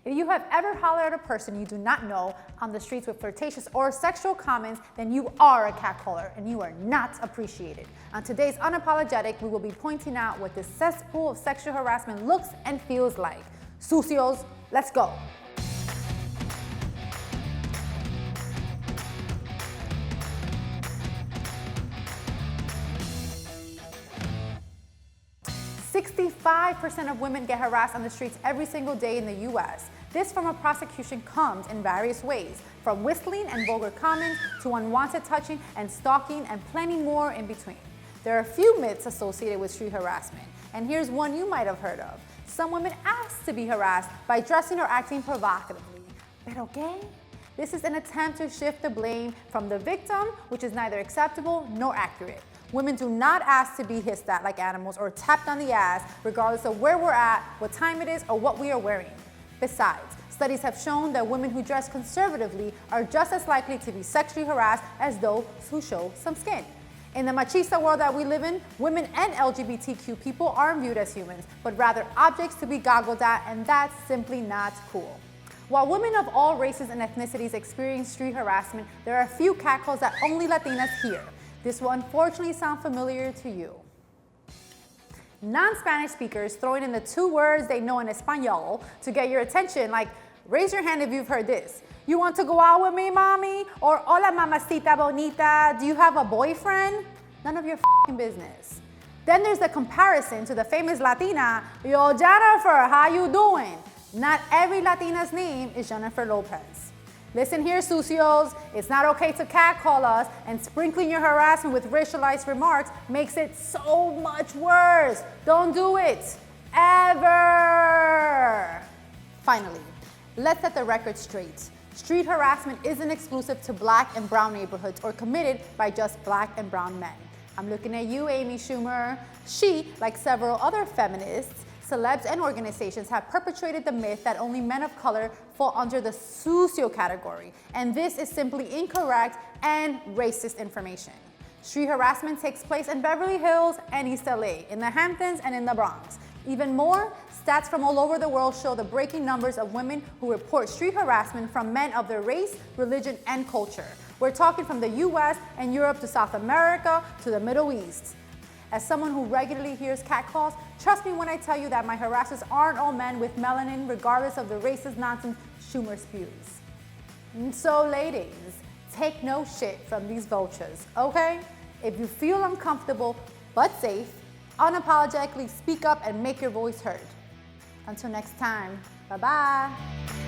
If you have ever hollered at a person you do not know on the streets with flirtatious or sexual comments, then you are a catcaller and you are not appreciated. On today's Unapologetic, we will be pointing out what this cesspool of sexual harassment looks and feels like. Sucios, let's go. "65% of women get harassed on the streets every single day in the U.S. This form of prosecution comes in various ways, from whistling and vulgar comments to unwanted touching and stalking and plenty more in between. There are a few myths associated with street harassment, and here's one you might have heard of. Some women ask to be harassed by dressing or acting provocatively. Pero qué? This is an attempt to shift the blame from the victim, which is neither acceptable nor accurate. Women do not ask to be hissed at like animals or tapped on the ass, regardless of where we're at, what time it is, or what we are wearing. Besides, studies have shown that women who dress conservatively are just as likely to be sexually harassed as those who show some skin. In the machista world that we live in, women and LGBTQ people aren't viewed as humans, but rather objects to be goggled at, and that's simply not cool. While women of all races and ethnicities experience street harassment, there are a few catcalls that only Latinas hear. This will unfortunately sound familiar to you. Non-Spanish speakers throwing in the two words they know in Espanol to get your attention, like, raise your hand if you've heard this. "You want to go out with me, mommy?" Or "Hola, mamacita bonita, do you have a boyfriend?" None of your f***ing business. Then there's the comparison to the famous Latina, "Yo, Jennifer, how you doing?" Not every Latina's name is Jennifer Lopez. Listen here, sucios, it's not okay to catcall us, and sprinkling your harassment with racialized remarks makes it so much worse. Don't do it, ever. Finally, let's set the record straight. Street harassment isn't exclusive to Black and brown neighborhoods or committed by just Black and brown men. I'm looking at you, Amy Schumer. She, like several other feminists, celebs, and organizations, have perpetuated the myth that only men of color fall under the sucio category, and this is simply incorrect and racist information. Street harassment takes place in Beverly Hills and East LA, in the Hamptons, and in the Bronx. Even more, stats from all over the world show the breaking numbers of women who report street harassment from men of their race, religion, and culture. We're talking from the US and Europe to South America to the Middle East. As someone who regularly hears catcalls, trust me when I tell you that my harassers aren't all men with melanin, regardless of the racist nonsense Schumer spews. And so ladies, take no shit from these vultures, okay? If you feel uncomfortable but safe, unapologetically speak up and make your voice heard. Until next time, bye-bye.